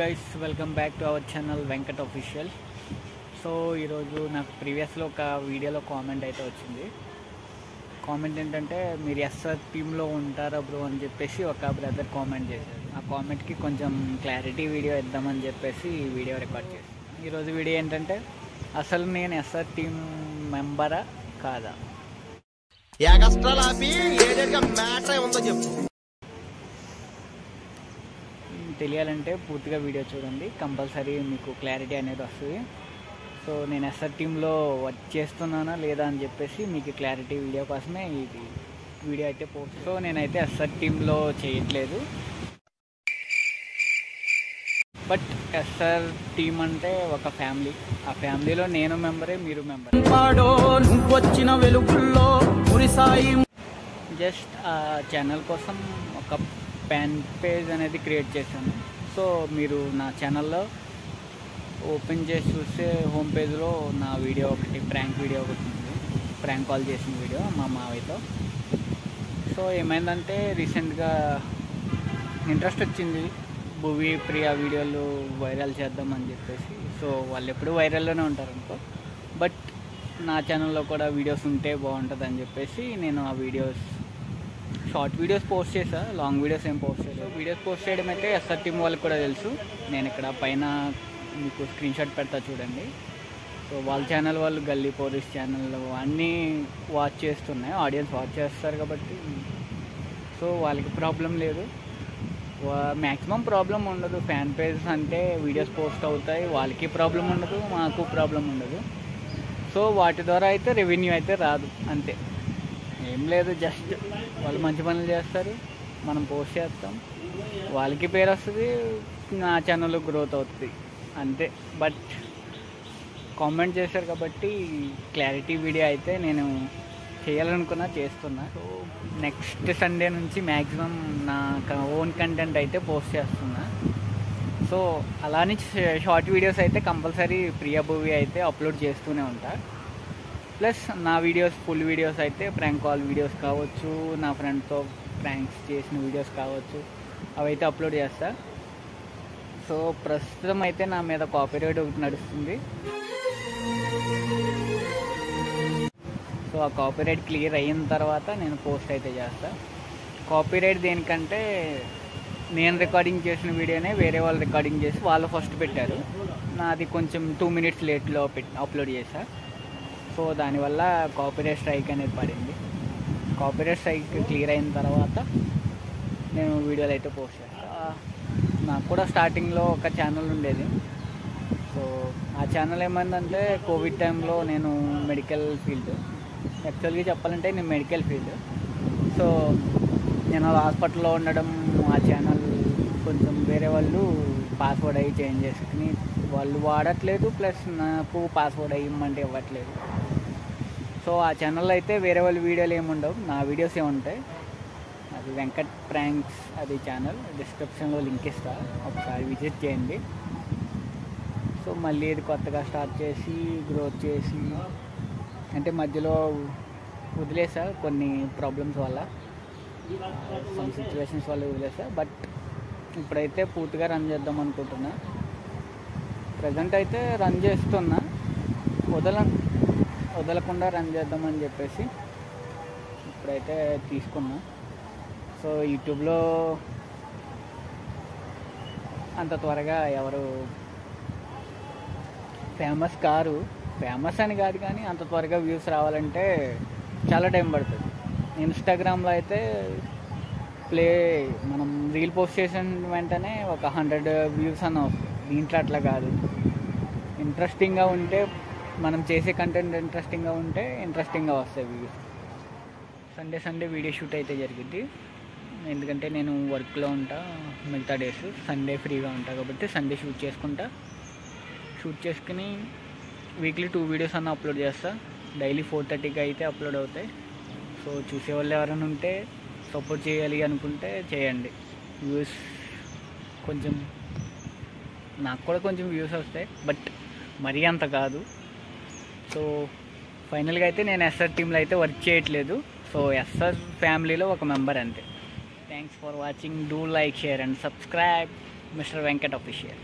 Guys, welcome back to our channel Venkat official. So ఈరోజు నాకు ప్రీవియస్లో ఒక వీడియోలో కామెంట్ అయితే వచ్చింది. కామెంట్ ఏంటంటే, మీరు ఎస్ఆర్ టీంలో ఉంటారా బ్రో అని చెప్పేసి ఒక బ్రదర్ కామెంట్ చేశారు. ఆ కామెంట్కి కొంచెం క్లారిటీ వీడియో ఇద్దామని చెప్పేసి ఈ వీడియో రికార్డ్ చేశాను. ఈరోజు వీడియో ఏంటంటే, అసలు నేను ఎస్ఆర్ టీం మెంబరా కాదా, తెలియాలంటే పూర్తిగా వీడియో చూడండి. కంపల్సరీ మీకు క్లారిటీ అనేది వస్తుంది. సో నేను ఎస్ఆర్ టీంలో వర్క్ చేస్తున్నానా లేదా అని చెప్పేసి మీకు క్లారిటీ వీడియో కోసమే ఇది వీడియో అయితే పోస్ట్. సో నేనైతే ఎస్ఆర్ టీంలో చేయట్లేదు. బట్ ఎస్ఆర్ టీం అంటే ఒక ఫ్యామిలీ. ఆ ఫ్యామిలీలో నేను మెంబరే, మీరు మెంబర్. వచ్చిన వెలుగుల్లో జస్ట్ ఆ ఛానల్ కోసం ఒక ఫ్యాన్ పేజ్ అనేది క్రియేట్ చేశాను. సో మీరు నా ఛానల్లో ఓపెన్ చేసి చూస్తే హోమ్ పేజ్లో నా వీడియో ఒకటి, ప్రాంక్ వీడియో ఒకటి ఉంది. ప్రాంక్ కాల్ చేసిన వీడియో మా మావయ్యతో. సో ఏమైందంటే, రీసెంట్గా ఇంట్రెస్ట్ వచ్చింది భువి ప్రియా వీడియోలు వైరల్ చేద్దామని చెప్పేసి. సో వాళ్ళు ఎప్పుడు వైరల్లోనే ఉంటారు అనుకో, బట్ నా ఛానల్లో కూడా వీడియోస్ ఉంటే బాగుంటుంది అని చెప్పేసి నేను ఆ వీడియోస్, షార్ట్ వీడియోస్ పోస్ట్ చేసా, లాంగ్ వీడియోస్ ఏం పోస్ట్ చేయలేదు. వీడియోస్ పోస్ట్ చేయడం అయితే ఎస్ఆర్ టీం వాళ్ళకి కూడా తెలుసు. నేను ఇక్కడ పైన మీకు స్క్రీన్ షాట్ పెడతా చూడండి. సో వాళ్ళ ఛానల్ వాళ్ళు గల్లీ పోలీస్ ఛానల్ అన్నీ వాచ్ చేస్తున్నాయి, ఆడియన్స్ వాచ్ చేస్తారు కాబట్టి సో వాళ్ళకి ప్రాబ్లం లేదు, మ్యాక్సిమం ప్రాబ్లం ఉండదు. ఫ్యాన్ పేజెస్ అంటే వీడియోస్ పోస్ట్ అవుతాయి, వాళ్ళకి ప్రాబ్లం ఉండదు, మాకు ప్రాబ్లం ఉండదు. సో వాటి ద్వారా అయితే రెవెన్యూ అయితే రాదు, అంతే, ఏం లేదు. జస్ట్ వాళ్ళు మంచి పనులు చేస్తారు, మనం పోస్ట్ చేస్తాం, వాళ్ళకి పేరు వస్తుంది, నా ఛానల్ గ్రోత్ అవుతుంది, అంతే. బట్ కామెంట్ చేశారు కాబట్టి క్లారిటీ వీడియో అయితే నేను చేయాలనుకున్నా, చేస్తున్నా. సో నెక్స్ట్ సండే నుంచి మ్యాక్సిమం నా ఓన్ కంటెంట్ అయితే పోస్ట్ చేస్తున్నా. సో అలానే షార్ట్ వీడియోస్ అయితే కంపల్సరీ ప్రియా భువి అయితే అప్లోడ్ చేస్తూనే ఉంటా. ప్లస్ నా వీడియోస్, ఫుల్ వీడియోస్ అయితే ప్రాంక్ కాల్ వీడియోస్ కావచ్చు, నా ఫ్రెండ్తో ప్రాంక్స్ చేసిన వీడియోస్ కావచ్చు, అవైతే అప్లోడ్ చేస్తా. సో ప్రస్తుతం అయితే నా మీద కాపీరైట్ ఒకటి నడుస్తుంది. సో ఆ కాపీరైట్ క్లియర్ అయిన తర్వాత నేను పోస్ట్ అయితే చేస్తా. కాపీరైట్ దేనికంటే, నేను రికార్డింగ్ చేసిన వీడియోనే వేరే వాళ్ళు రికార్డింగ్ చేసి వాళ్ళు ఫస్ట్ పెట్టారు, నాది కొంచెం 2 minutes లేట్లో అప్లోడ్ చేశా. సో దానివల్ల కాపీరైట్ స్ట్రైక్ అనేది పడింది. కాపీరైట్ స్ట్రైక్ క్లియర్ అయిన తర్వాత నేను వీడియోలు అయితే పోస్ట్ చేస్తాను. నాకు కూడా స్టార్టింగ్లో ఒక ఛానల్ ఉండేది. సో ఆ ఛానల్ ఏమైందంటే, కోవిడ్ టైంలో నేను మెడికల్ ఫీల్డ్, యాక్చువల్గా చెప్పాలంటే నేను మెడికల్ ఫీల్డ్. సో నేను హాస్పిటల్లో ఉండడం, ఆ ఛానల్ కొంచెం వేరే వాళ్ళు పాస్వర్డ్ అయ్యి చేంజ్ చేసుకుని వాళ్ళు వాడట్లేదు, ప్లస్ నాకు పాస్వర్డ్ అయ్యమంటే ఇవ్వట్లేదు. సో ఆ ఛానల్లో అయితే వేరే వాళ్ళ వీడియోలు ఏముండవు, నా వీడియోస్ ఏముంటాయి. అది వెంకట్ ప్రాంక్స్, అది ఛానల్, డిస్క్రిప్షన్లో లింక్ ఇస్తా, ఒకసారి విజిట్ చేయండి. సో మళ్ళీ ఇది కొత్తగా స్టార్ట్ చేసి గ్రోత్ చేసి, అంటే మధ్యలో వదిలేసా కొన్ని ప్రాబ్లమ్స్ వల్ల, సమ్ సిచ్యువేషన్స్ వల్ల వదిలేసా. బట్ ఇప్పుడైతే పూర్తిగా రన్ చేద్దాం అనుకుంటున్నా. ప్రజెంట్ అయితే రన్ చేస్తున్నా, వదలకుండా రన్ చేద్దామని చెప్పేసి ఇప్పుడైతే తీసుకున్నా. సో యూట్యూబ్లో అంత త్వరగా ఎవరు ఫేమస్ కారు, ఫేమస్ అని కాదు కానీ అంత త్వరగా వ్యూస్ రావాలంటే చాలా టైం పడుతుంది. ఇన్స్టాగ్రామ్లో అయితే మనం రీల్ పోస్ట్ చేసిన వెంటనే ఒక 100 వ్యూస్ అని వస్తుంది. దీంట్లో అట్లా కాదు, ఇంట్రెస్టింగ్గా ఉంటే, మనం చేసే కంటెంట్ ఇంట్రెస్టింగ్గా ఉంటే ఇంట్రెస్టింగ్గా వస్తాయి వ్యూస్. సండే వీడియో షూట్ అయితే జరిగింది, ఎందుకంటే నేను వర్క్లో ఉంటా, మిగతా డేస్ సండే ఫ్రీగా ఉంటా కాబట్టి సండే షూట్ చేసుకుని వీక్లీ 2 వీడియోస్ అన్న అప్లోడ్ చేస్తా. డైలీ 4:30కి అయితే అప్లోడ్ అవుతాయి. సో చూసేవాళ్ళు ఎవరైనా ఉంటే, సపోర్ట్ చేయాలి అనుకుంటే చేయండి. వ్యూస్ కొంచెం, నాకు కూడా కొంచెం వ్యూస్ వస్తాయి, బట్ మరీ అంత కాదు. సో ఫైనల్గా అయితే నేను ఎస్ఆర్ టీంలో అయితే వర్క్ చేయట్లేదు. సో ఎస్ఆర్ ఫ్యామిలీలో ఒక మెంబర్ అంతే. Thanks for watching. Do like, share and subscribe. Mister Venkat official.